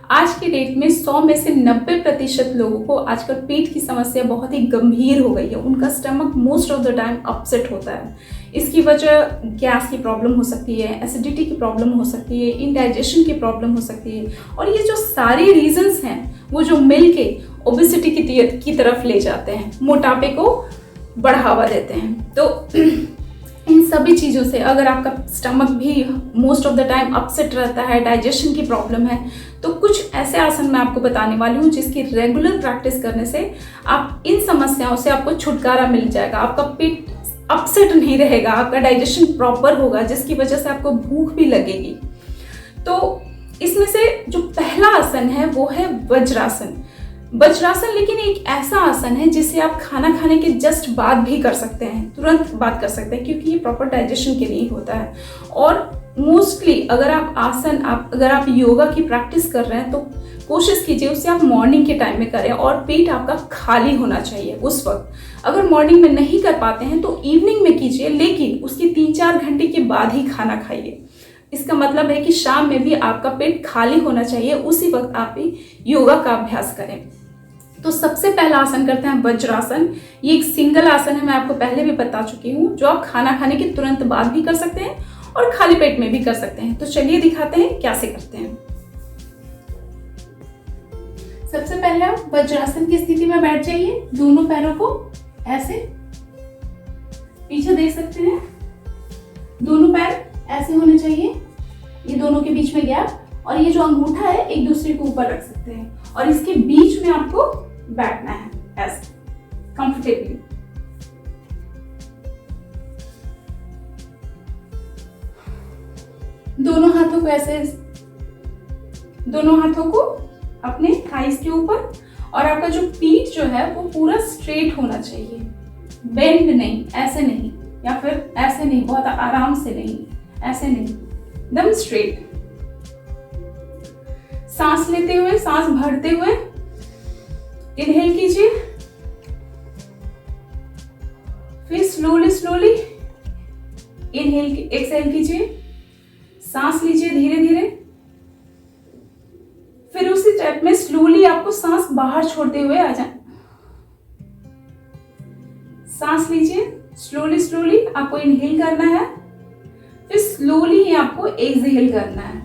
आज की डेट में 100 में से 90% लोगों को आजकल पेट की समस्या बहुत ही गंभीर हो गई है। उनका stomach most of the time upset होता है। इसकी वजह गैस की प्रॉब्लम हो सकती है, एसिडिटी की प्रॉब्लम हो सकती है, इंडाइजेशन की प्रॉब्लम हो सकती है, और ये जो सारे रीजंस हैं वो जो मिल के ओबेसिटी की तरफ ले जाते हैं, मोटापे को बढ़ावा देते हैं। तो इन सभी चीज़ों से अगर आपका स्टमक भी most of the time upset रहता है, डाइजेशन की प्रॉब्लम है, तो कुछ ऐसे आसन मैं आपको बताने वाली हूँ जिसकी रेगुलर प्रैक्टिस करने से आप इन समस्याओं से आपको छुटकारा मिल जाएगा। आपका पेट अपसेट नहीं रहेगा, आपका डाइजेशन प्रॉपर होगा, जिसकी वजह से आपको भूख भी लगेगी। तो इसमें से जो पहला आसन है वो है वज्रासन। वज्रासन लेकिन एक ऐसा आसन है जिसे आप खाना खाने के जस्ट बाद भी कर सकते हैं, तुरंत बाद कर सकते हैं, क्योंकि ये प्रॉपर डाइजेशन के लिए ही होता है। और मोस्टली अगर आप योगा की प्रैक्टिस कर रहे हैं तो कोशिश कीजिए उसे आप मॉर्निंग के टाइम में करें और पेट आपका खाली होना चाहिए उस वक्त। अगर मॉर्निंग में नहीं कर पाते हैं तो इवनिंग में कीजिए, लेकिन उसके 3-4 घंटे के बाद ही खाना खाइए। इसका मतलब है कि शाम में भी आपका पेट खाली होना चाहिए, उसी वक्त आप योगा का अभ्यास करें। तो सबसे पहला आसन करते हैं वज्रासन। ये एक सिंगल आसन है, मैं आपको पहले भी बता चुकी हूँ, जो आप खाना खाने के तुरंत बाद भी कर सकते हैं और खाली पेट में भी कर सकते हैं। तो चलिए दिखाते हैं कैसे करते हैं। सबसे पहले आप वज्रासन की स्थिति में बैठ जाइए, दोनों पैरों को ऐसे पीछे देख सकते हैं, दोनों पैर ऐसे होने चाहिए, ये दोनों के बीच में गैप, और ये जो अंगूठा है एक दूसरे के ऊपर रख सकते हैं, और इसके बीच में आपको बैठना है ऐसे कंफर्टेबली। दोनों हाथों को अपने थाइस के ऊपर, और आपका जो पीठ जो है वो पूरा स्ट्रेट होना चाहिए, बेंड नहीं, ऐसे नहीं, या फिर ऐसे नहीं, बहुत आराम से नहीं, ऐसे नहीं, एकदम स्ट्रेट। सांस लेते हुए, सांस भरते हुए इनहेल कीजिए, फिर स्लोली इनहेल एक्सहेल कीजिए, सांस लीजिए धीरे धीरे, फिर उसी स्टेप में स्लोली आपको सांस बाहर छोड़ते हुए आ जाए। सांस लीजिए, स्लोली आपको इनहेल करना है, फिर स्लोली ही आपको एक्सहेल करना है।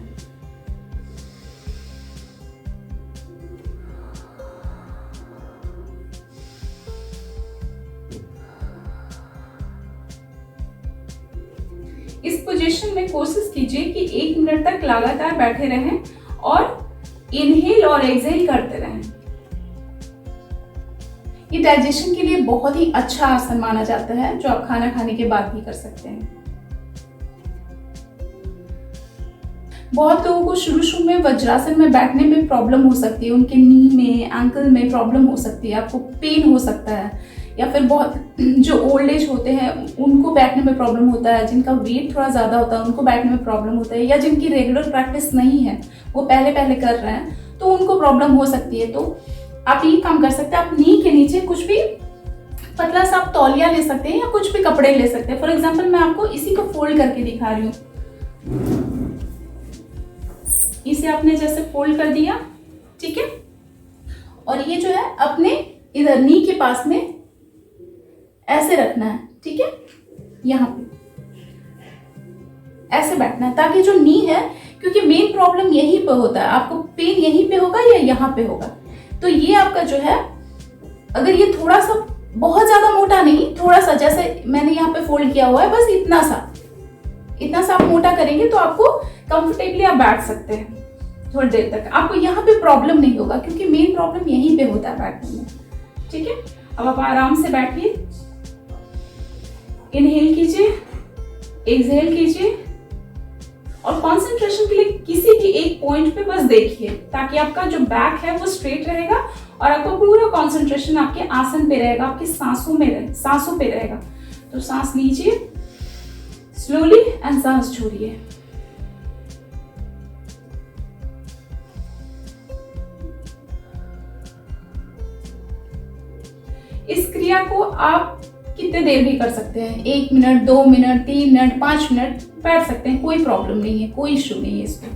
इस पोजीशन में कोशिश कीजिए कि 1 मिनट तक लगातार बैठे रहें और इनहेल और एक्सहेल करते रहें। ये डाइजेशन के लिए बहुत ही अच्छा आसन माना जाता है, जो आप खाना खाने के बाद भी कर सकते हैं। बहुत लोगों को शुरू में वज्रासन में बैठने में प्रॉब्लम हो सकती है, उनके नी में, एंकल में प्रॉब्लम हो सकती है, आपको पेन हो सकता है, या फिर बहुत जो ओल्ड एज होते हैं उनको बैठने में प्रॉब्लम होता है, जिनका वेट थोड़ा ज़्यादा होता है उनको बैठने में प्रॉब्लम होता है, या जिनकी रेगुलर प्रैक्टिस नहीं है, वो पहले कर रहे हैं, तो उनको प्रॉब्लम हो सकती है। तो आप ये काम कर सकते हैं, आप नी के नीचे कुछ भी पतला सा आप तौलिया ले सकते हैं या कुछ भी कपड़े ले सकते हैं। फॉर एग्जाम्पल मैं आपको इसी को फोल्ड करके दिखा रही हूँ। इसे आपने जैसे फोल्ड कर दिया, ठीक है, और ये जो है अपने इधर नी के पास में ऐसे रखना है, ठीक है, यहाँ पे ऐसे बैठना है, ताकि जो नी है, क्योंकि मेन प्रॉब्लम यहीं पे होता है, आपको पेन यहीं पे होगा या यहाँ पे होगा, तो ये आपका जो है, अगर ये थोड़ा सा, बहुत ज्यादा मोटा नहीं, थोड़ा सा, जैसे मैंने यहाँ पे फोल्ड किया हुआ है, बस इतना सा आप मोटा करेंगे तो आपको कंफर्टेबली आप बैठ सकते हैं थोड़ी देर तक, आपको यहाँ पे प्रॉब्लम नहीं होगा, क्योंकि मेन प्रॉब्लम यहीं पे होता है बैठने में, ठीक है। अब आप आराम से बैठिए, इनहेल कीजिए, एक्सहेल कीजिए, और कंसंट्रेशन के लिए किसी भी एक पॉइंट पे बस देखिए, ताकि आपका जो बैक है वो स्ट्रेट रहेगा और आपका पूरा कंसंट्रेशन आपके आसन पे रहेगा, आपकी सांसों पे रहेगा। तो सांस लीजिए स्लोली एंड सांस छोड़िए। इस क्रिया को आप कितने देर भी कर सकते हैं, 1 मिनट, 2 मिनट, 3 मिनट, 5 मिनट बैठ सकते हैं, कोई प्रॉब्लम नहीं है, कोई इश्यू नहीं है इसमें।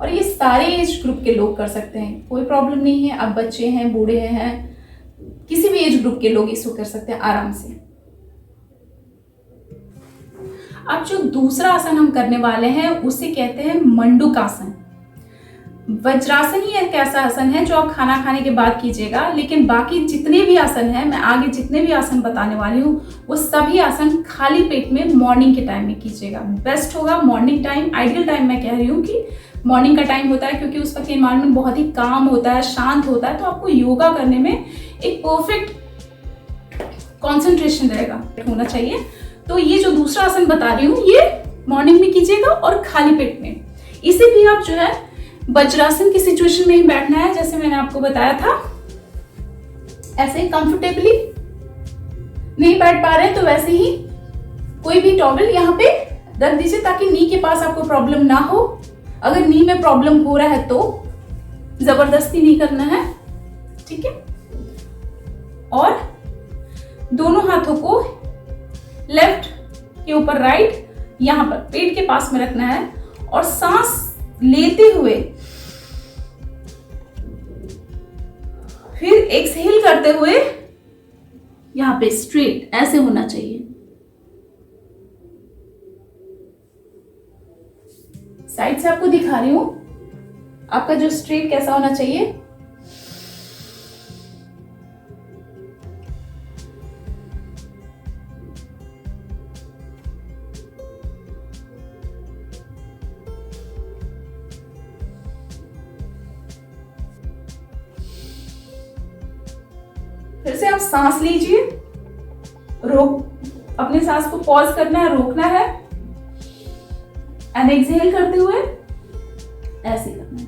और ये सारे एज ग्रुप के लोग कर सकते हैं, कोई प्रॉब्लम नहीं है। अब बच्चे हैं, बूढ़े हैं, किसी भी एज ग्रुप के लोग इसको कर सकते हैं आराम से। अब जो दूसरा आसन हम करने वाले हैं उसे कहते हैं मंडूकासन। वज्रासन ही एक ऐसा आसन है जो आप खाना खाने के बाद कीजिएगा, लेकिन बाकी जितने भी आसन हैं, मैं आगे जितने भी आसन बताने वाली हूँ वो सभी आसन खाली पेट में मॉर्निंग के टाइम में कीजिएगा। बेस्ट होगा मॉर्निंग टाइम। आइडियल टाइम मैं कह रही हूँ कि मॉर्निंग का टाइम होता है, क्योंकि उस वक्त एनवायरनमेंट बहुत ही काम होता है, शांत होता है, तो आपको योगा करने में एक परफेक्ट कॉन्सेंट्रेशन रहेगा, होना चाहिए। तो ये जो दूसरा आसन बता रही हूँ ये मॉर्निंग में कीजिएगा और खाली पेट में। इसे भी आप जो है वज्रासन की सिचुएशन में ही बैठना है, जैसे मैंने आपको बताया था। ऐसे कंफर्टेबली नहीं बैठ पा रहे तो वैसे ही कोई भी टॉवल यहाँ पे रख दीजिए ताकि नी के पास आपको प्रॉब्लम ना हो। अगर नी में प्रॉब्लम हो रहा है तो जबरदस्ती नहीं करना है, ठीक है। और दोनों हाथों को लेफ्ट के ऊपर राइट यहां पर पेट के पास में रखना है और सांस लेते हुए फिर एक्सहेल करते हुए यहां पे स्ट्रेट ऐसे होना चाहिए। साइड से आपको दिखा रही हूं आपका जो स्ट्रेट कैसा होना चाहिए। फिर से आप सांस लीजिए, रोक अपने सांस को पॉज करना है, रोकना है एंड एक्सहेल करते हुए ऐसे करना है।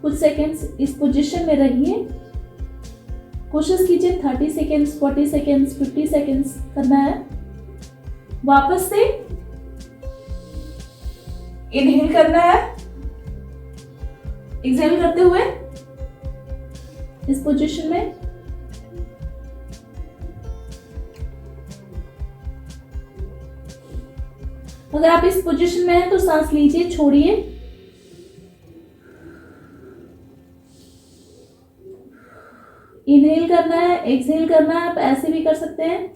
कुछ सेकेंड्स इस पोजीशन में रहिए, कोशिश कीजिए 30 सेकेंड्स, 40 सेकेंड्स, 50 सेकेंड्स करना है। वापस से इनहेल करना है, एक्सहेल करते हुए इस पोजीशन में। अगर आप इस पोजीशन में हैं तो सांस लीजिए, छोड़िए, इनहेल करना है, एक्सहेल करना है। आप ऐसे भी कर सकते हैं।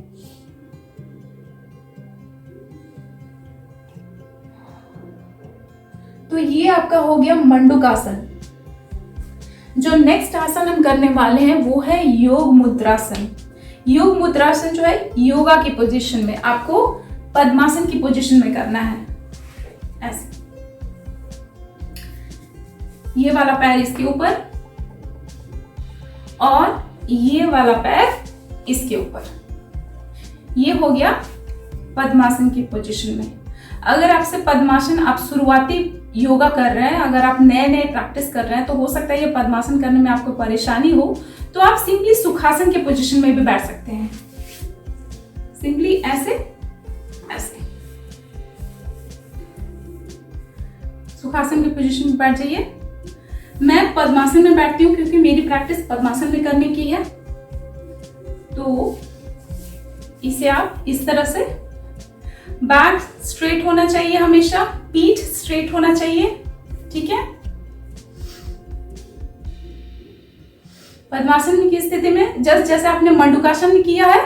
तो ये आपका हो गया मंडूकासन। जो नेक्स्ट आसन हम करने वाले हैं वो है योग मुद्रासन। योग मुद्रासन जो है योगा की पोजीशन में, आपको पद्मासन की पोजीशन में करना है। ऐसे ये वाला पैर इसके ऊपर और ये वाला पैर इसके ऊपर। ये हो गया पद्मासन की पोजीशन में। अगर आपसे पद्मासन आप शुरुआती योगा कर रहे हैं, अगर आप नए नए प्रैक्टिस कर रहे हैं तो हो सकता है ये पद्मासन करने में आपको परेशानी हो, तो आप सिंपली सुखासन के पोजीशन में भी बैठ सकते हैं। सिंपली ऐसे ऐसे सुखासन की पोजीशन में बैठ जाइए। मैं पद्मासन में बैठती हूँ क्योंकि मेरी प्रैक्टिस पद्मासन में करने की है। तो इसे आप इस तरह से, बैक स्ट्रेट होना चाहिए हमेशा, पीठ स्ट्रेट होना चाहिए, ठीक है। पद्मासन की स्थिति में जस्ट जैसे आपने मंडूकासन में किया है,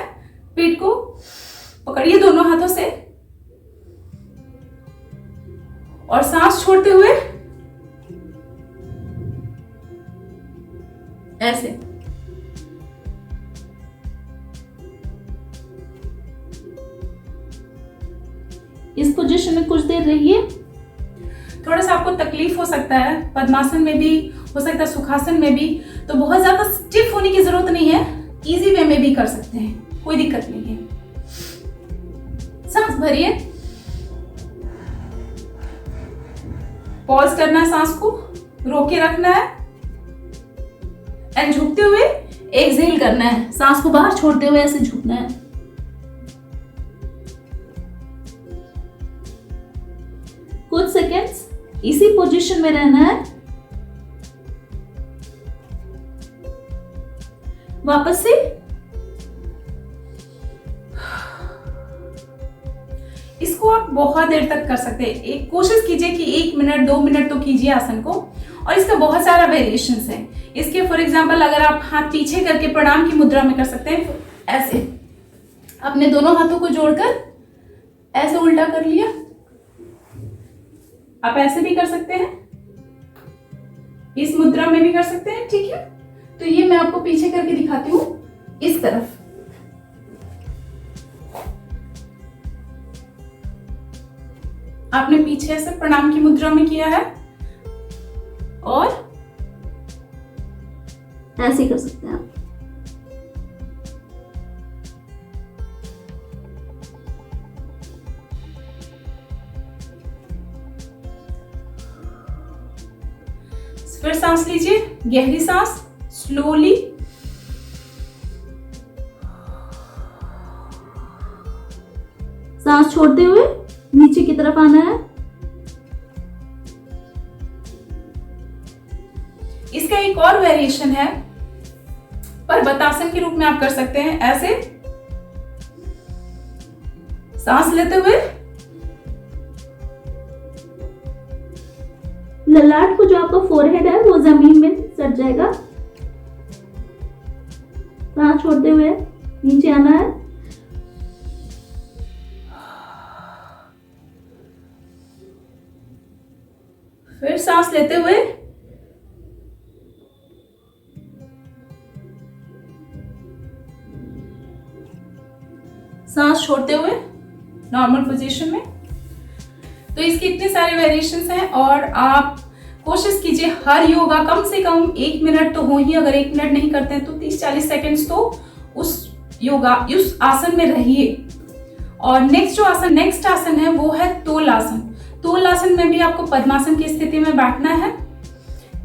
पीठ को पकड़िए दोनों हाथों से और सांस छोड़ते हुए ऐसे। इस पोजीशन में कुछ देर रहिए। थोड़ा सा आपको तकलीफ हो सकता है, पद्मासन में भी हो सकता है, सुखासन में भी, तो बहुत ज्यादा स्टिफ होने की जरूरत नहीं है, इजी वे में भी कर सकते हैं, कोई दिक्कत नहीं है। सांस भरिए, पॉज करना है, सांस को रोके रखना है एंड झुकते हुए एक्सहेल करना है, सांस को बाहर छोड़ते हुए ऐसे झुकना है। कुछ सेकेंड्स इसी पोजीशन में रहना है। वापस से आप बहुत देर तक कर सकते हैं। एक कोशिश कीजिए कि 1 मिनट 2 मिनट तो कीजिए आसन को। और इसका बहुत सारा वेरिएशंस है इसके। फॉर एग्जांपल अगर आप हाथ पीछे करके प्रणाम की मुद्रा में कर सकते हैं, ऐसे अपने दोनों हाथों को जोड़कर ऐसे उल्टा कर लिया। आप ऐसे भी कर सकते हैं, इस मुद्रा में भी कर सकते हैं, ठीक है। तो ये मैं आपको पीछे करके दिखाती हूं, इस तरफ। आपने पीछे से प्रणाम की मुद्रा में किया है और ऐसे कर सकते हैं आप। फिर सांस लीजिए, गहरी सांस, स्लोली। सांस छोड़ते हुए नीचे की तरफ आना है। इसका एक और वेरिएशन है, पर्वतासन के रूप में आप कर सकते हैं। ऐसे सांस लेते हुए ललाट को, जो आपका फोरहेड है, वो जमीन में सट जाएगा। सांस छोड़ते हुए नीचे आना है। फिर सांस लेते हुए सांस छोड़ते हुए नॉर्मल पोजीशन में। तो इसके इतने सारे वेरिएशंस हैं और आप कोशिश कीजिए हर योगा कम से कम 1 मिनट तो हो ही। अगर 1 मिनट नहीं करते हैं तो 30-40 सेकेंड्स तो उस आसन में रहिए। और नेक्स्ट आसन है वो है तोल आसन। तोल आसन में भी आपको पद्मासन की स्थिति में बैठना है।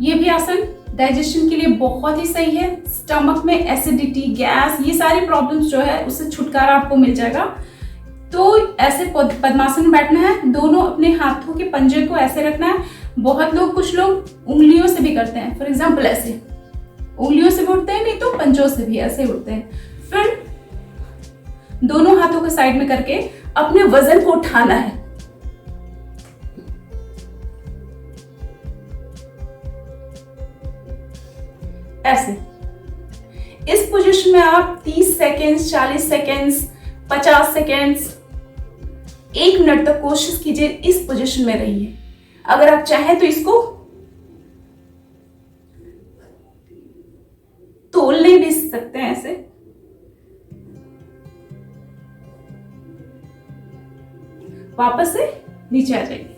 ये भी आसन डाइजेशन के लिए बहुत ही सही है। स्टमक में एसिडिटी, गैस, ये सारी प्रॉब्लम्स जो है उससे छुटकारा आपको मिल जाएगा। तो ऐसे पद्मासन में बैठना है। दोनों अपने हाथों के पंजे को ऐसे रखना है। कुछ लोग उंगलियों से भी करते हैं। फॉर एग्जाम्पल ऐसे उंगलियों से भी उठते हैं, नहीं तो पंजों से भी ऐसे उठते हैं। फिर दोनों हाथों को साइड में करके अपने वजन को उठाना है। ऐसे इस पोजीशन में आप 30 सेकेंड्स, 40 सेकेंड्स, 50 सेकेंड्स, 1 मिनट तक कोशिश कीजिए इस पोजीशन में रहिए। अगर आप चाहें तो इसको तोलने भी सकते हैं ऐसे। वापस से नीचे आ जाइए।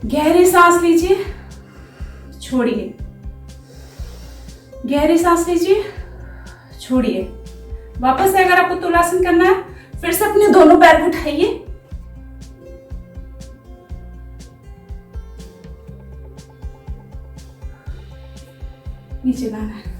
गहरी सांस लीजिए, छोड़िए। गहरी सांस लीजिए, छोड़िए। वापस से अगर आपको तुलासन करना है, फिर से अपने दोनों पैर को उठाइए। नीचे लाना है।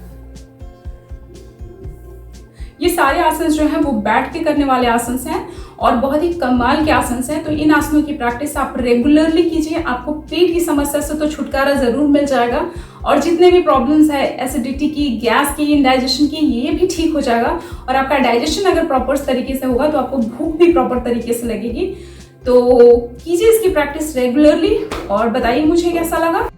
ये सारे आसन जो हैं वो बैठ के करने वाले आसन हैं और बहुत ही कमाल के आसन हैं। तो इन आसनों की प्रैक्टिस आप रेगुलरली कीजिए। आपको पेट की समस्या से तो छुटकारा जरूर मिल जाएगा और जितने भी प्रॉब्लम्स है एसिडिटी की, गैस की, इंडाइजेशन की, ये भी ठीक हो जाएगा। और आपका डाइजेशन अगर प्रॉपर तरीके से होगा तो आपको भूख भी प्रॉपर तरीके से लगेगी। तो कीजिए इसकी प्रैक्टिस रेगुलरली और बताइए मुझे कैसा लगा।